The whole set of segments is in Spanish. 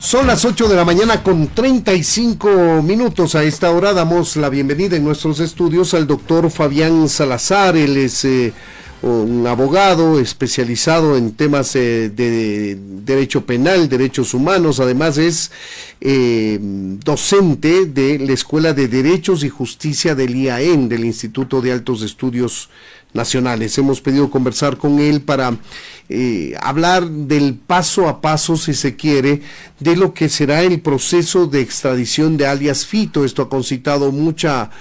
Son las 8 de la mañana con 35 minutos. A esta hora damos la bienvenida en nuestros estudios al doctor Fabián Salazar. Él es un abogado especializado en temas de derecho penal, derechos humanos. Además es docente de la Escuela de Derechos y Justicia del IAEN, del Instituto de Altos Estudios Nacionales. Hemos pedido conversar con él para hablar del paso a paso, si se quiere, de lo que será el proceso de extradición de alias Fito. Esto ha concitado mucha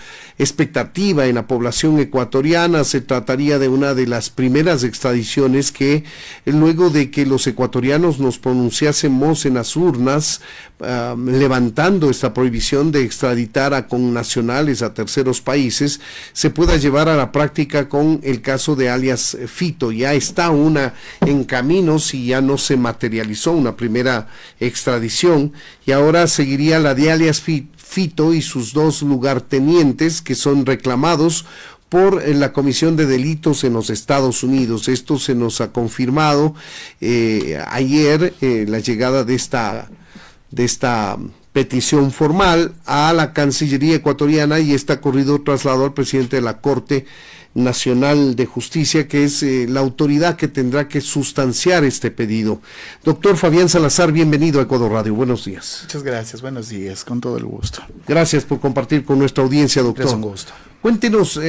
expectativa en la población ecuatoriana. Se trataría de una de las primeras extradiciones que, luego de que los ecuatorianos nos pronunciásemos en las urnas, levantando esta prohibición de extraditar a connacionales a terceros países, se pueda llevar a la práctica con el caso de alias Fito. Ya está una en camino, si ya no se materializó una primera extradición, y ahora seguiría la de alias Fito y sus dos lugartenientes, que son reclamados por la Comisión de Delitos en los Estados Unidos. Esto se nos ha confirmado ayer, la llegada de esta petición formal a la Cancillería ecuatoriana, y está corrido traslado al presidente de la Corte Nacional de Justicia, que es la autoridad que tendrá que sustanciar este pedido. Doctor Fabián Salazar, bienvenido a Ecuador Radio. Buenos días. Muchas gracias, buenos días, con todo el gusto. Gracias por compartir con nuestra audiencia, doctor. Es un gusto. Cuéntenos,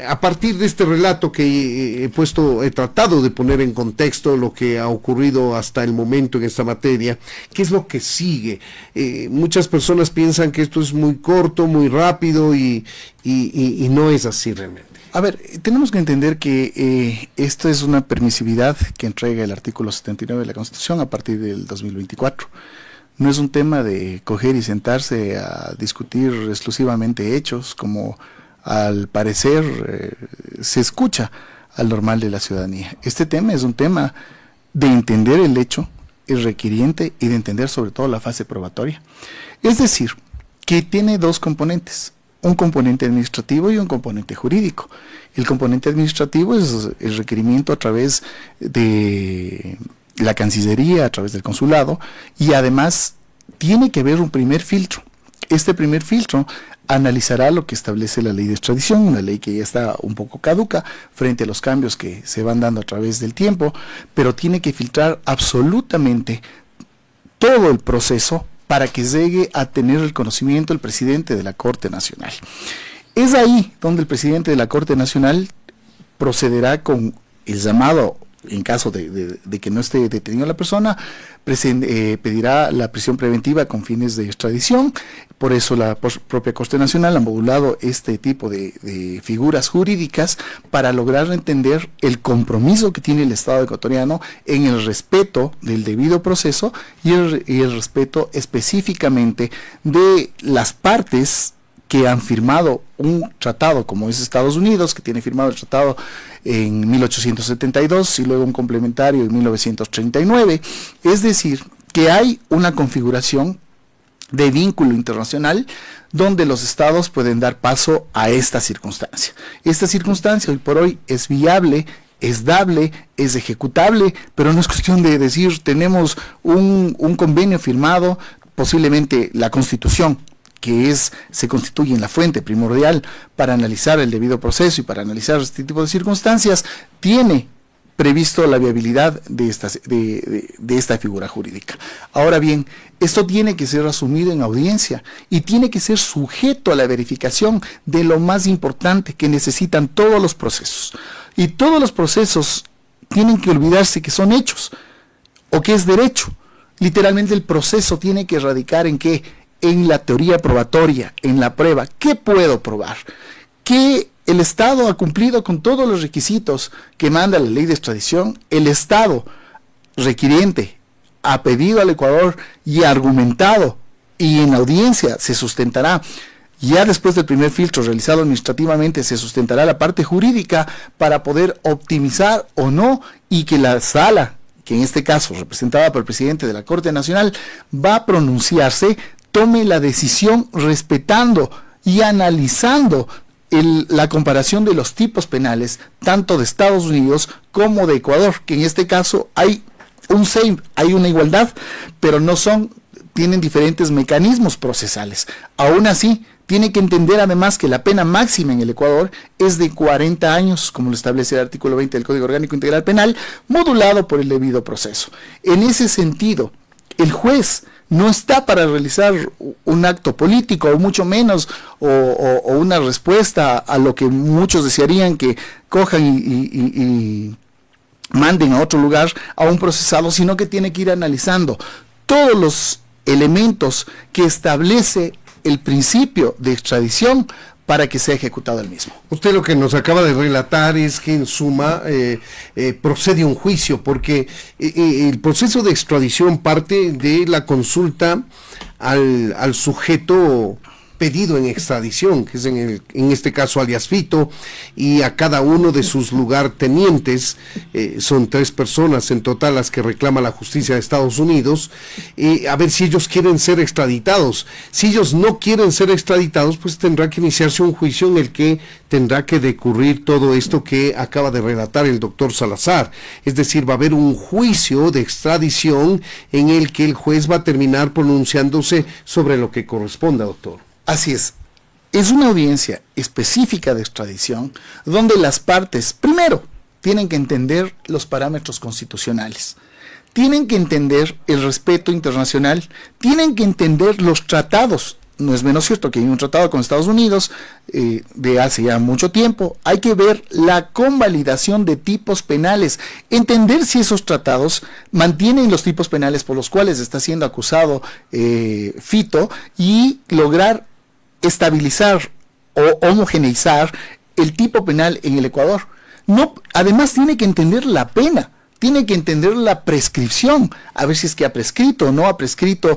a partir de este relato que he tratado de poner en contexto lo que ha ocurrido hasta el momento en esta materia, ¿qué es lo que sigue? Muchas personas piensan que esto es muy corto, muy rápido, y no es así realmente. A ver, tenemos que entender que esto es una permisividad que entrega el artículo 79 de la Constitución a partir del 2024. No es un tema de coger y sentarse a discutir exclusivamente hechos, como al parecer se escucha al normal de la ciudadanía. Este tema es un tema de entender el hecho, el requiriente, y de entender sobre todo la fase probatoria. Es decir, que tiene dos componentes: un componente administrativo y un componente jurídico. El componente administrativo es el requerimiento a través de la Cancillería, a través del consulado, y además tiene que haber un primer filtro. Este primer filtro analizará lo que establece la ley de extradición, una ley que ya está un poco caduca frente a los cambios que se van dando a través del tiempo, pero tiene que filtrar absolutamente todo el proceso para que llegue a tener el conocimiento el presidente de la Corte Nacional. Es ahí donde el presidente de la Corte Nacional procederá con el llamado, en caso de que no esté detenida la persona, pedirá la prisión preventiva con fines de extradición. Por eso la propia Corte Nacional ha modulado este tipo de figuras jurídicas para lograr entender el compromiso que tiene el Estado ecuatoriano en el respeto del debido proceso y el respeto específicamente de las partes que han firmado un tratado, como es Estados Unidos, que tiene firmado el tratado en 1872 y luego un complementario en 1939. Es decir, que hay una configuración de vínculo internacional donde los estados pueden dar paso a esta circunstancia. Esta circunstancia hoy por hoy es viable, es dable, es ejecutable, pero no es cuestión de decir tenemos un convenio firmado, posiblemente la Constitución, que se constituye en la fuente primordial para analizar el debido proceso y para analizar este tipo de circunstancias, tiene previsto la viabilidad de esta figura jurídica. Ahora bien, esto tiene que ser asumido en audiencia y tiene que ser sujeto a la verificación de lo más importante que necesitan todos los procesos. Y todos los procesos tienen que olvidarse que son hechos o que es derecho. Literalmente el proceso tiene que radicar en qué: en la teoría probatoria, en la prueba. ¿Qué puedo probar? Que el Estado ha cumplido con todos los requisitos que manda la ley de extradición. El Estado requiriente ha pedido al Ecuador y ha argumentado, y en audiencia se sustentará. Ya después del primer filtro realizado administrativamente se sustentará la parte jurídica para poder optimizar o no, y que la sala, que en este caso representada por el presidente de la Corte Nacional, va a pronunciarse, tome la decisión respetando y analizando la comparación de los tipos penales, tanto de Estados Unidos como de Ecuador, que en este caso hay un same, hay una igualdad, pero no son tienen diferentes mecanismos procesales. Aún así, tiene que entender además que la pena máxima en el Ecuador es de 40 años, como lo establece el artículo 20 del Código Orgánico Integral Penal, modulado por el debido proceso. En ese sentido, el juez no está para realizar un acto político, o mucho menos, o una respuesta a lo que muchos desearían que cojan y manden a otro lugar a un procesado, sino que tiene que ir analizando todos los elementos que establece el principio de extradición para que sea ejecutado el mismo. Usted lo que nos acaba de relatar es que en suma procede un juicio, porque el proceso de extradición parte de la consulta al sujeto pedido en extradición, que es en este caso alias Fito, y a cada uno de sus lugartenientes, son 3 personas en total las que reclama la justicia de Estados Unidos, a ver si ellos quieren ser extraditados. Si ellos no quieren ser extraditados, pues tendrá que iniciarse un juicio en el que tendrá que decurrir todo esto que acaba de relatar el doctor Salazar. Es decir, va a haber un juicio de extradición en el que el juez va a terminar pronunciándose sobre lo que corresponda, doctor. Así es una audiencia específica de extradición donde las partes, primero, tienen que entender los parámetros constitucionales, tienen que entender el respeto internacional, tienen que entender los tratados. No es menos cierto que hay un tratado con Estados Unidos de hace ya mucho tiempo. Hay que ver la convalidación de tipos penales, entender si esos tratados mantienen los tipos penales por los cuales está siendo acusado Fito y lograr estabilizar o homogeneizar el tipo penal en el Ecuador. No, además tiene que entender la pena, tiene que entender la prescripción, a ver si es que ha prescrito o no ha prescrito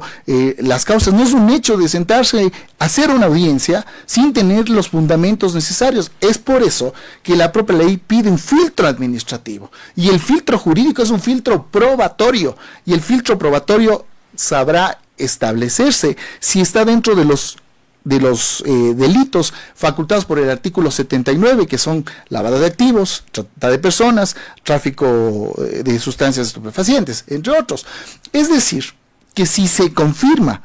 las causas. No es un hecho de sentarse a hacer una audiencia sin tener los fundamentos necesarios. Es por eso que la propia ley pide un filtro administrativo, y el filtro jurídico es un filtro probatorio, y el filtro probatorio sabrá establecerse si está dentro de los delitos facultados por el artículo 79, que son lavado de activos, trata de personas, tráfico de sustancias estupefacientes, entre otros. Es decir, que si se confirma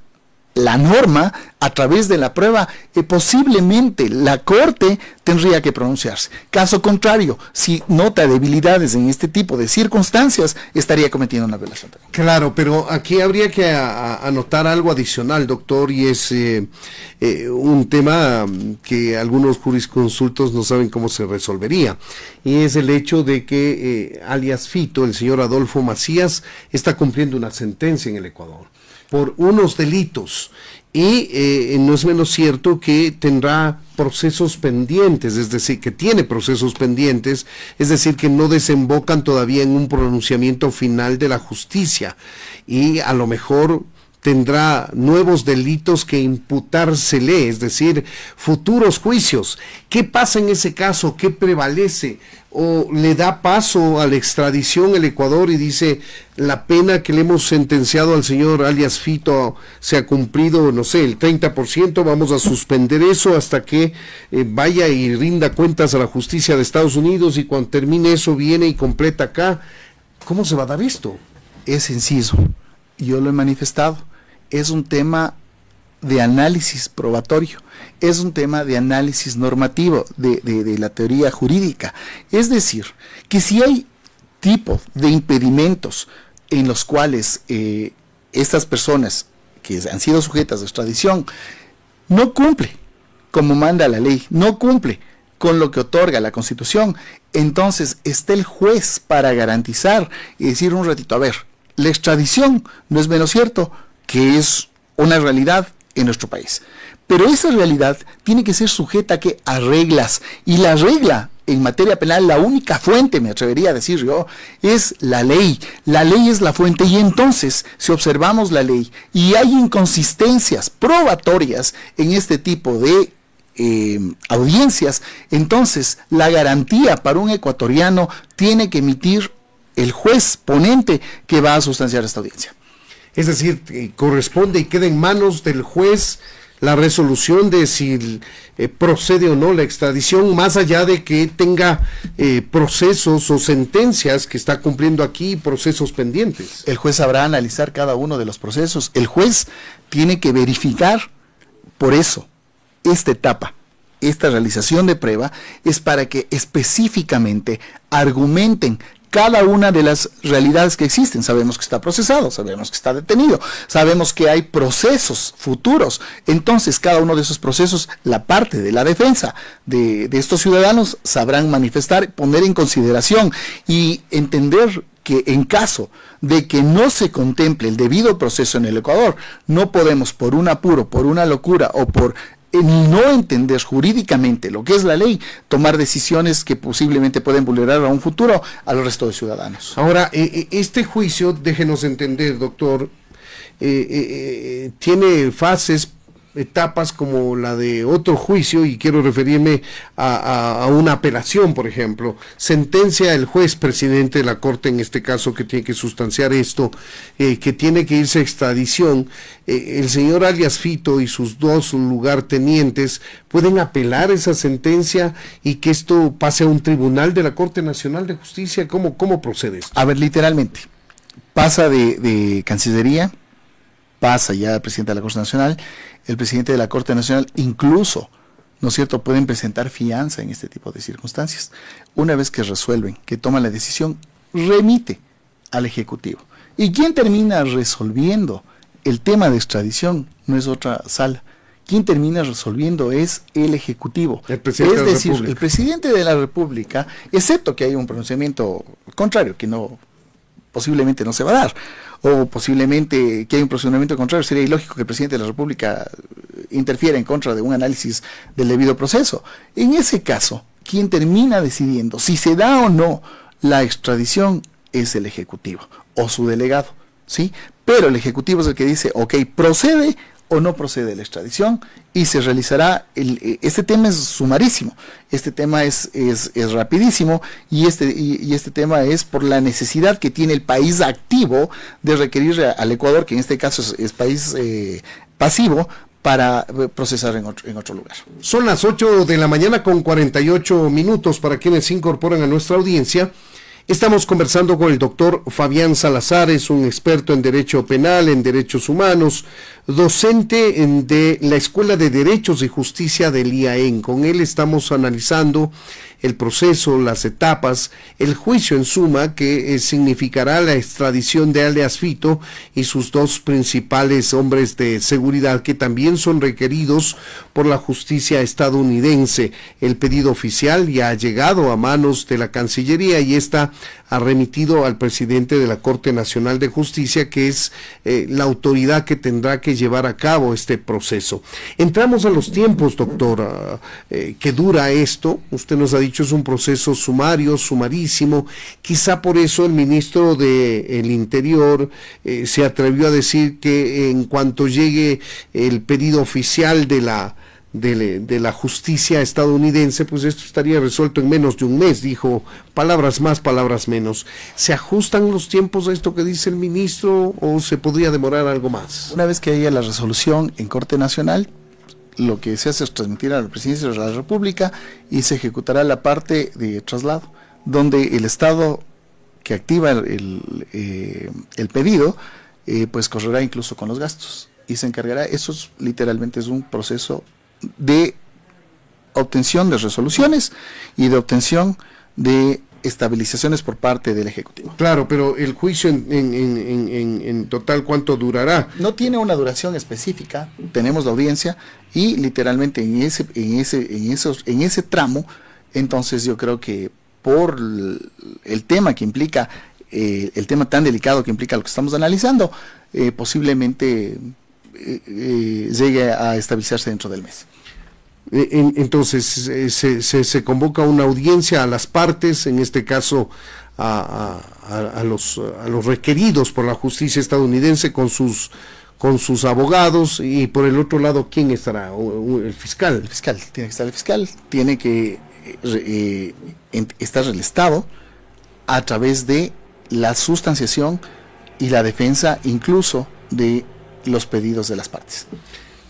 la norma a través de la prueba, posiblemente la Corte tendría que pronunciarse. Caso contrario, si nota debilidades en este tipo de circunstancias, estaría cometiendo una violación. Claro, pero aquí habría que anotar algo adicional, doctor, y es un tema que algunos jurisconsultos no saben cómo se resolvería, y es el hecho de que alias Fito, el señor Adolfo Macías, está cumpliendo una sentencia en el Ecuador por unos delitos, y no es menos cierto que tendrá procesos pendientes, es decir, que tiene procesos pendientes, es decir, que no desembocan todavía en un pronunciamiento final de la justicia, y a lo mejor tendrá nuevos delitos que imputársele, es decir, futuros juicios. ¿Qué pasa en ese caso? ¿Qué prevalece? ¿O le da paso a la extradición el Ecuador y dice, la pena que le hemos sentenciado al señor alias Fito se ha cumplido, no sé, el 30%, vamos a suspender eso hasta que vaya y rinda cuentas a la justicia de Estados Unidos, y cuando termine eso viene y completa acá? ¿Cómo se va a dar esto? Es sencillo, yo lo he manifestado. Es un tema de análisis probatorio, es un tema de análisis normativo de la teoría jurídica. Es decir, que si hay tipo de impedimentos en los cuales estas personas que han sido sujetas de extradición no cumple como manda la ley, no cumple con lo que otorga la Constitución, entonces está el juez para garantizar y decir un ratito, a ver, la extradición no es menos cierto que es una realidad en nuestro país, pero esa realidad tiene que ser sujeta a reglas, y la regla en materia penal, la única fuente, me atrevería a decir yo, es la ley. La ley es la fuente, y entonces, si observamos la ley y hay inconsistencias probatorias en este tipo de audiencias, entonces la garantía para un ecuatoriano tiene que emitir el juez ponente que va a sustanciar esta audiencia. Es decir, corresponde y queda en manos del juez la resolución de si procede o no la extradición, más allá de que tenga procesos o sentencias que está cumpliendo aquí, procesos pendientes. El juez sabrá analizar cada uno de los procesos. El juez tiene que verificar. Por eso, esta etapa, esta realización de prueba, es para que específicamente argumenten cada una de las realidades que existen. Sabemos que está procesado, sabemos que está detenido, sabemos que hay procesos futuros. Entonces, cada uno de esos procesos, la parte de la defensa de estos ciudadanos sabrán manifestar, poner en consideración y entender que en caso de que no se contemple el debido proceso en el Ecuador, no podemos por un apuro, por una locura o por no entender jurídicamente lo que es la ley, tomar decisiones que posiblemente pueden vulnerar a un futuro al resto de ciudadanos. Ahora, este juicio, déjenos entender, doctor, tiene fases, etapas como la de otro juicio, y quiero referirme a una apelación, por ejemplo. Sentencia el juez presidente de la Corte, en este caso, que tiene que sustanciar esto, que tiene que irse a extradición. El señor alias Fito y sus dos lugartenientes pueden apelar esa sentencia y que esto pase a un tribunal de la Corte Nacional de Justicia. ¿Cómo procede esto? A ver, literalmente, pasa de Cancillería, pasa ya al presidente de la Corte Nacional. El presidente de la Corte Nacional incluso, ¿no es cierto?, pueden presentar fianza en este tipo de circunstancias. Una vez que resuelven, que toman la decisión, remite al Ejecutivo. ¿Y quién termina resolviendo el tema de extradición? No es otra sala. Quien termina resolviendo es el Ejecutivo. El presidente es de la decir, República. El presidente de la República, excepto que haya un pronunciamiento contrario, que no posiblemente no se va a dar, o posiblemente que haya un procedimiento contrario, sería ilógico que el presidente de la República interfiera en contra de un análisis del debido proceso. En ese caso, quien termina decidiendo si se da o no la extradición es el Ejecutivo o su delegado, ¿sí? Pero el Ejecutivo es el que dice, ok, procede o no procede la extradición, y se realizará, este tema es sumarísimo, este tema es rapidísimo, y este tema es por la necesidad que tiene el país activo de requerir al Ecuador, que en este caso es país pasivo, para procesar en otro lugar. Son las 8 de la mañana con 48 minutos para quienes se incorporan a nuestra audiencia. Estamos conversando con el doctor Fabián Salazar, es un experto en Derecho Penal, en Derechos Humanos, docente de la Escuela de Derechos y Justicia del IAEN. Con él estamos analizando el proceso, las etapas, el juicio en suma que significará la extradición de alias Fito y sus dos principales hombres de seguridad que también son requeridos por la justicia estadounidense. El pedido oficial ya ha llegado a manos de la Cancillería y esta ha remitido al presidente de la Corte Nacional de Justicia, que es la autoridad que tendrá que llevar a cabo este proceso. Entramos a los tiempos, doctora, que dura esto. Usted nos ha dicho es un proceso sumario, sumarísimo. Quizá por eso el ministro del Interior se atrevió a decir que en cuanto llegue el pedido oficial de la justicia estadounidense, pues esto estaría resuelto en menos de un mes, dijo, palabras más, palabras menos. ¿Se ajustan los tiempos a esto que dice el ministro o se podría demorar algo más? Una vez que haya la resolución en Corte Nacional, lo que se hace es transmitir a la Presidencia de la República y se ejecutará la parte de traslado, donde el Estado que activa el pedido, pues correrá incluso con los gastos y se encargará. Eso literalmente es un proceso de obtención de resoluciones y de obtención de estabilizaciones por parte del Ejecutivo. Claro, pero el juicio en total, ¿cuánto durará? No tiene una duración específica, tenemos la audiencia y literalmente en ese tramo, entonces yo creo que por el tema que implica, el tema tan delicado que implica lo que estamos analizando, posiblemente llegue a estabilizarse dentro del mes. Entonces se convoca una audiencia a las partes, en este caso a los requeridos por la justicia estadounidense con sus abogados, y por el otro lado, ¿quién estará? El fiscal. El fiscal, tiene que estar el fiscal, tiene que estar el Estado a través de la sustanciación y la defensa incluso de los pedidos de las partes.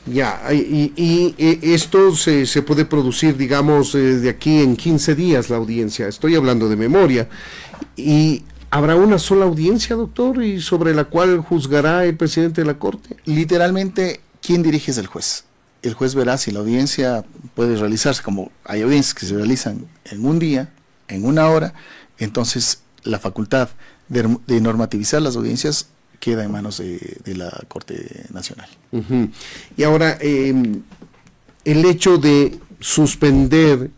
Ya, y esto se puede producir, digamos, de aquí en 15 días la audiencia. Estoy hablando de memoria. ¿Y habrá una sola audiencia, doctor, y sobre la cual juzgará el presidente de la Corte? Literalmente, ¿quién dirige es el juez? El juez verá si la audiencia puede realizarse, como hay audiencias que se realizan en un día, en una hora, entonces la facultad de normativizar las audiencias queda en manos de la Corte Nacional. Uh-huh. Y ahora, el hecho de suspender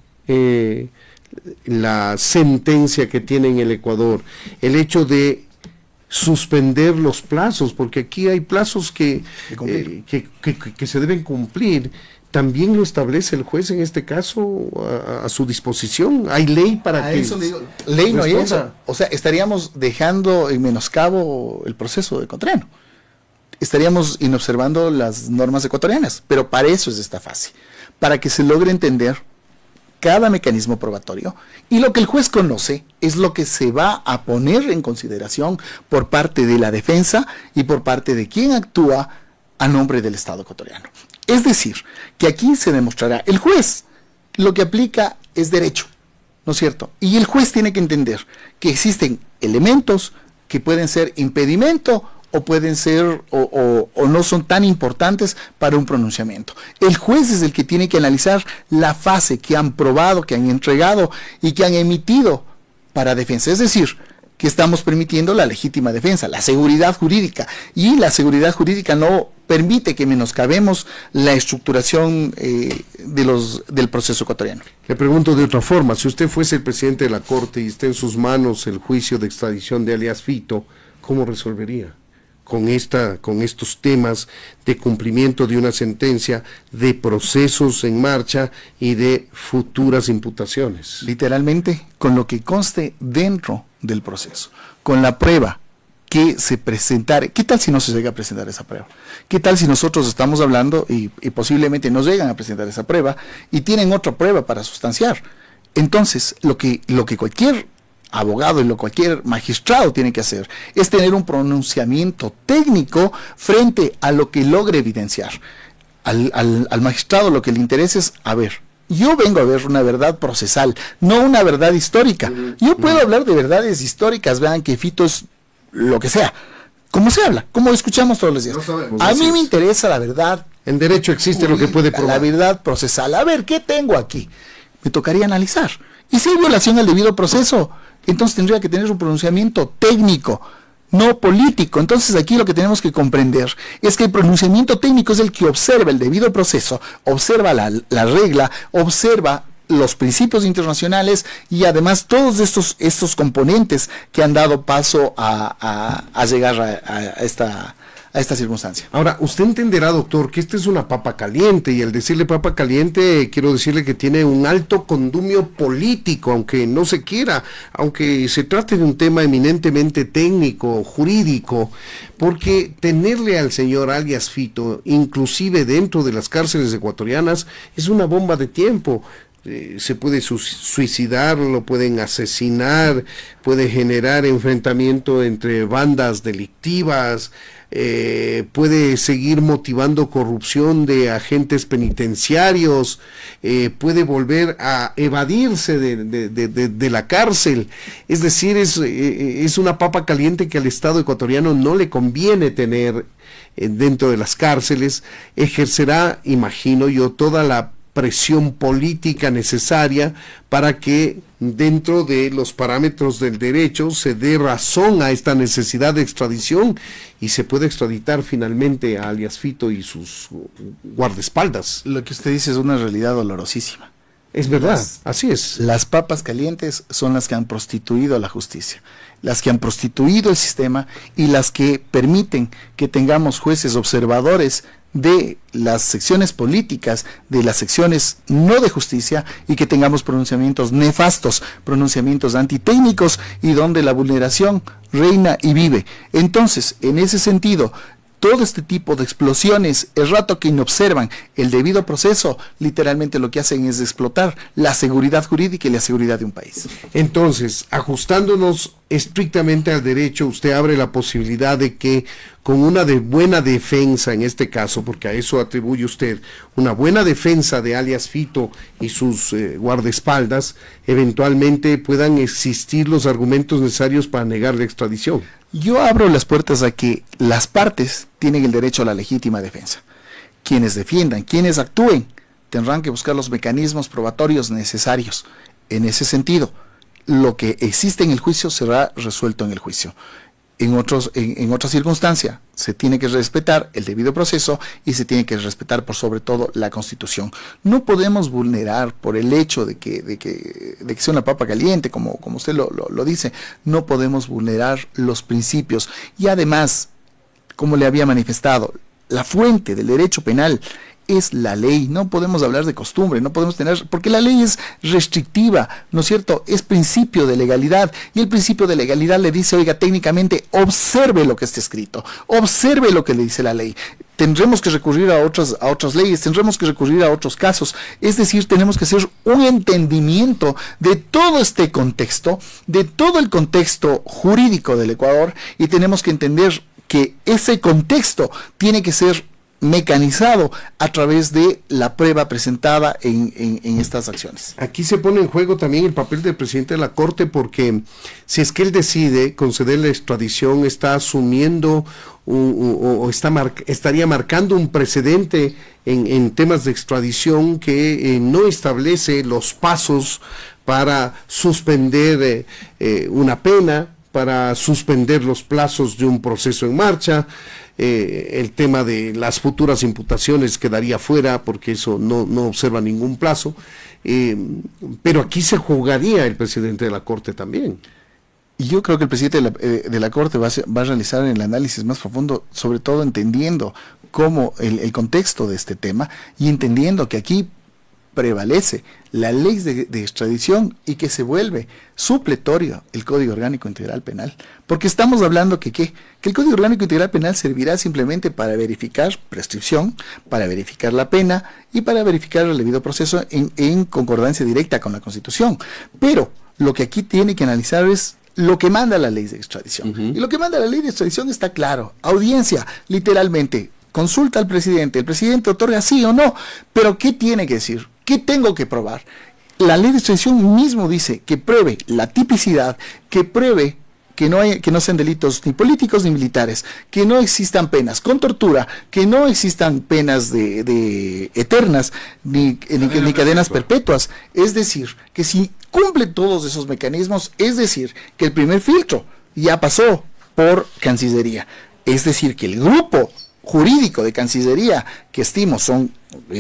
la sentencia que tiene en el Ecuador, el hecho de suspender los plazos, porque aquí hay plazos que se deben cumplir, también lo establece el juez en este caso a su disposición. ¿Hay ley para que eso le digo, ley no hay eso? O sea, estaríamos dejando en menoscabo el proceso ecuatoriano. Estaríamos inobservando las normas ecuatorianas, pero para eso es esta fase, para que se logre entender cada mecanismo probatorio, y lo que el juez conoce es lo que se va a poner en consideración por parte de la defensa y por parte de quien actúa a nombre del Estado ecuatoriano. Es decir, que aquí se demostrará, el juez lo que aplica es derecho, ¿no es cierto? Y el juez tiene que entender que existen elementos que pueden ser impedimento o pueden ser o no son tan importantes para un pronunciamiento. El juez es el que tiene que analizar la fase que han probado, que han entregado y que han emitido para defensa. Es decir, que estamos permitiendo la legítima defensa, la seguridad jurídica, y la seguridad jurídica no permite que menoscabemos la estructuración del proceso ecuatoriano. Le pregunto de otra forma, si usted fuese el presidente de la Corte y está en sus manos el juicio de extradición de alias Fito, ¿cómo resolvería? Con estos temas de cumplimiento de una sentencia, de procesos en marcha y de futuras imputaciones. Literalmente, con lo que conste dentro del proceso, con la prueba que se presentare. ¿Qué tal si no se llega a presentar esa prueba? ¿Qué tal si nosotros estamos hablando y posiblemente nos llegan a presentar esa prueba y tienen otra prueba para sustanciar? Entonces, lo que cualquier abogado y cualquier magistrado tiene que hacer es tener un pronunciamiento técnico frente a lo que logre evidenciar. Al magistrado lo que le interesa es, a ver, yo vengo a ver una verdad procesal, no una verdad histórica. Yo puedo hablar de verdades históricas, vean que Fito es lo que sea, como se habla, como escuchamos todos los días. A mí me interesa la verdad. En derecho existe lo que puede probar. La verdad procesal. A ver, ¿qué tengo aquí? Me tocaría analizar. Y si hay violación al debido proceso, entonces tendría que tener un pronunciamiento técnico, no político. Entonces aquí lo que tenemos que comprender es que el pronunciamiento técnico es el que observa el debido proceso, observa la regla, observa los principios internacionales y además todos estos componentes que han dado paso a llegar a esta circunstancia. Ahora, usted entenderá, doctor, que esta es una papa caliente, y al decirle papa caliente, quiero decirle que tiene un alto condumio político, aunque no se quiera, aunque se trate de un tema eminentemente técnico, jurídico, porque tenerle al señor alias Fito, inclusive dentro de las cárceles ecuatorianas, es una bomba de tiempo. Se puede suicidar, lo pueden asesinar, puede generar enfrentamiento entre bandas delictivas, puede seguir motivando corrupción de agentes penitenciarios, puede volver a evadirse de la cárcel. Es decir, es una papa caliente que al Estado ecuatoriano no le conviene tener dentro de las cárceles. Ejercerá, imagino yo, toda la presión política necesaria para que dentro de los parámetros del derecho se dé razón a esta necesidad de extradición y se puede extraditar finalmente a alias Fito y sus guardaespaldas. Lo que usted dice es una realidad dolorosísima. Es verdad, así es. Las papas calientes son las que han prostituido a la justicia, las que han prostituido el sistema y las que permiten que tengamos jueces observadores de las secciones políticas, de las secciones no de justicia, y que tengamos pronunciamientos nefastos, pronunciamientos antitécnicos y donde la vulneración reina y vive. Entonces, en ese sentido, todo este tipo de explosiones, el rato que inobservan el debido proceso, literalmente lo que hacen es explotar la seguridad jurídica y la seguridad de un país. Entonces, ajustándonos estrictamente al derecho, usted abre la posibilidad de que con una buena defensa, en este caso, porque a eso atribuye usted, una buena defensa de alias Fito y sus guardaespaldas, eventualmente puedan existir los argumentos necesarios para negar la extradición. Yo abro las puertas a que las partes tienen el derecho a la legítima defensa. Quienes defiendan, quienes actúen, tendrán que buscar los mecanismos probatorios necesarios. En ese sentido, lo que existe en el juicio será resuelto en el juicio. En otra circunstancia, se tiene que respetar el debido proceso y se tiene que respetar por sobre todo la Constitución. No podemos vulnerar por el hecho de que sea una papa caliente, como usted lo dice, no podemos vulnerar los principios. Y además, como le había manifestado, la fuente del derecho penal es la ley. No podemos hablar de costumbre, no podemos tener, porque la ley es restrictiva, ¿no es cierto? Es principio de legalidad, y el principio de legalidad le dice, oiga, técnicamente, observe lo que está escrito, observe lo que le dice la ley. Tendremos que recurrir a otras leyes, tendremos que recurrir a otros casos, es decir, tenemos que hacer un entendimiento de todo este contexto, de todo el contexto jurídico del Ecuador, y tenemos que entender que ese contexto tiene que ser mecanizado a través de la prueba presentada en estas acciones. Aquí se pone en juego también el papel del presidente de la Corte, porque si es que él decide conceder la extradición, está asumiendo estaría marcando un precedente en temas de extradición que no establece los pasos para suspender una pena, para suspender los plazos de un proceso en marcha. El tema de las futuras imputaciones quedaría fuera porque eso no observa ningún plazo, pero aquí se jugaría el presidente de la Corte también. Y yo creo que el presidente de la Corte va a realizar el análisis más profundo, sobre todo entendiendo cómo el contexto de este tema y entendiendo que aquí prevalece la ley de extradición y que se vuelve supletorio el Código Orgánico Integral Penal. Porque estamos hablando que el Código Orgánico Integral Penal servirá simplemente para verificar prescripción, para verificar la pena y para verificar el debido proceso en concordancia directa con la Constitución. Pero lo que aquí tiene que analizar es lo que manda la ley de extradición. Y lo que manda la ley de extradición está claro. Audiencia, literalmente, consulta al presidente, el presidente otorga sí o no, pero ¿qué tiene que decir? ¿Qué tengo que probar? La ley de extradición mismo dice que pruebe la tipicidad, que pruebe que no sean delitos ni políticos ni militares, que no existan penas con tortura, que no existan penas de eternas ni cadenas perpetuas. Es decir, que si cumple todos esos mecanismos, es decir, que el primer filtro ya pasó por Cancillería. Es decir, que el grupo jurídico de Cancillería, que estimo son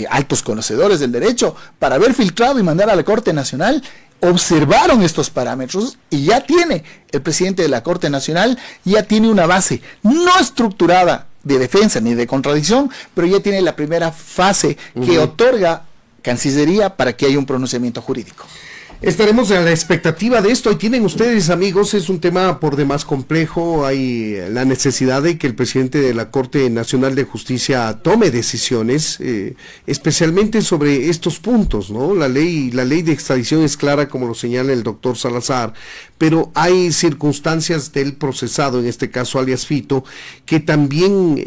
altos conocedores del derecho, para haber filtrado y mandar a la Corte Nacional, observaron estos parámetros y ya tiene el presidente de la Corte Nacional, ya tiene una base no estructurada de defensa ni de contradicción, pero ya tiene la primera fase que otorga Cancillería para que haya un pronunciamiento jurídico. Estaremos a la expectativa de esto. Y tienen ustedes, amigos, es un tema por demás complejo. Hay la necesidad de que el presidente de la Corte Nacional de Justicia tome decisiones, especialmente sobre estos puntos, ¿no? La ley de extradición es clara, como lo señala el doctor Salazar, pero hay circunstancias del procesado, en este caso alias Fito, que también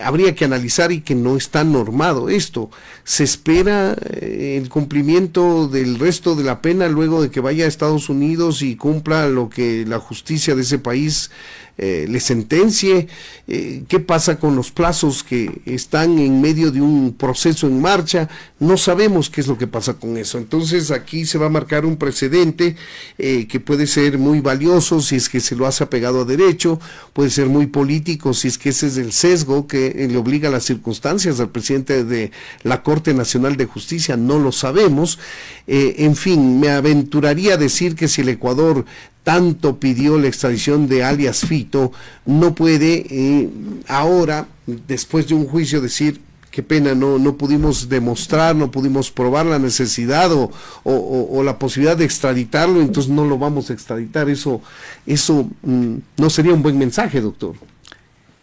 habría que analizar y que no está normado esto. Se espera el cumplimiento del resto de la pena luego de que vaya a Estados Unidos y cumpla lo que la justicia de ese país le sentencie. ¿Qué pasa con los plazos que están en medio de un proceso en marcha? No sabemos qué es lo que pasa con eso. Entonces aquí se va a marcar un precedente que puede ser muy valioso si es que se lo hace apegado a derecho, puede ser muy político si es que ese es el sesgo que le obliga a las circunstancias al presidente de la Corte Nacional de Justicia, no lo sabemos. En fin, me aventuraría a decir que si el Ecuador tanto pidió la extradición de alias Fito, no puede ahora, después de un juicio, decir qué pena, no pudimos demostrar, no pudimos probar la necesidad o la posibilidad de extraditarlo, entonces no lo vamos a extraditar. Eso no sería un buen mensaje, doctor.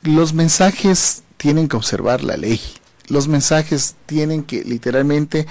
Los mensajes tienen que observar la ley. Los mensajes tienen que literalmente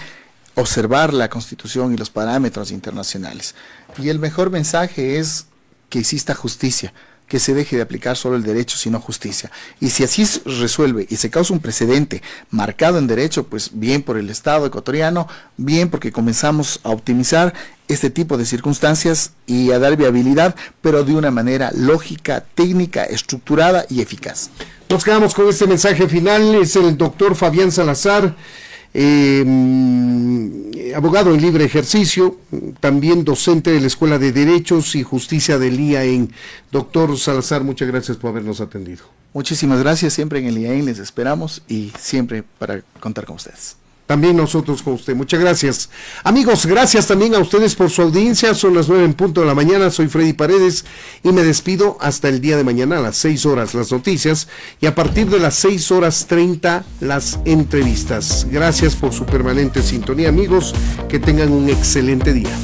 observar la Constitución y los parámetros internacionales. Y el mejor mensaje es que exista justicia, que se deje de aplicar solo el derecho, sino justicia. Y si así se resuelve y se causa un precedente marcado en derecho, pues bien por el Estado ecuatoriano, bien porque comenzamos a optimizar este tipo de circunstancias y a dar viabilidad, pero de una manera lógica, técnica, estructurada y eficaz. Nos quedamos con este mensaje final. Es el doctor Fabián Salazar, abogado en libre ejercicio, también docente de la Escuela de Derechos y Justicia del IAEN. Doctor Salazar, muchas gracias por habernos atendido. Muchísimas gracias, siempre en el IAEN les esperamos y siempre para contar con ustedes. También nosotros con usted. Muchas gracias. Amigos, gracias también a ustedes por su audiencia. Son las 9:00 a.m. Soy Freddy Paredes y me despido hasta el día de mañana a las 6 horas las noticias y a partir de las 6:30 las entrevistas. Gracias por su permanente sintonía, amigos. Que tengan un excelente día.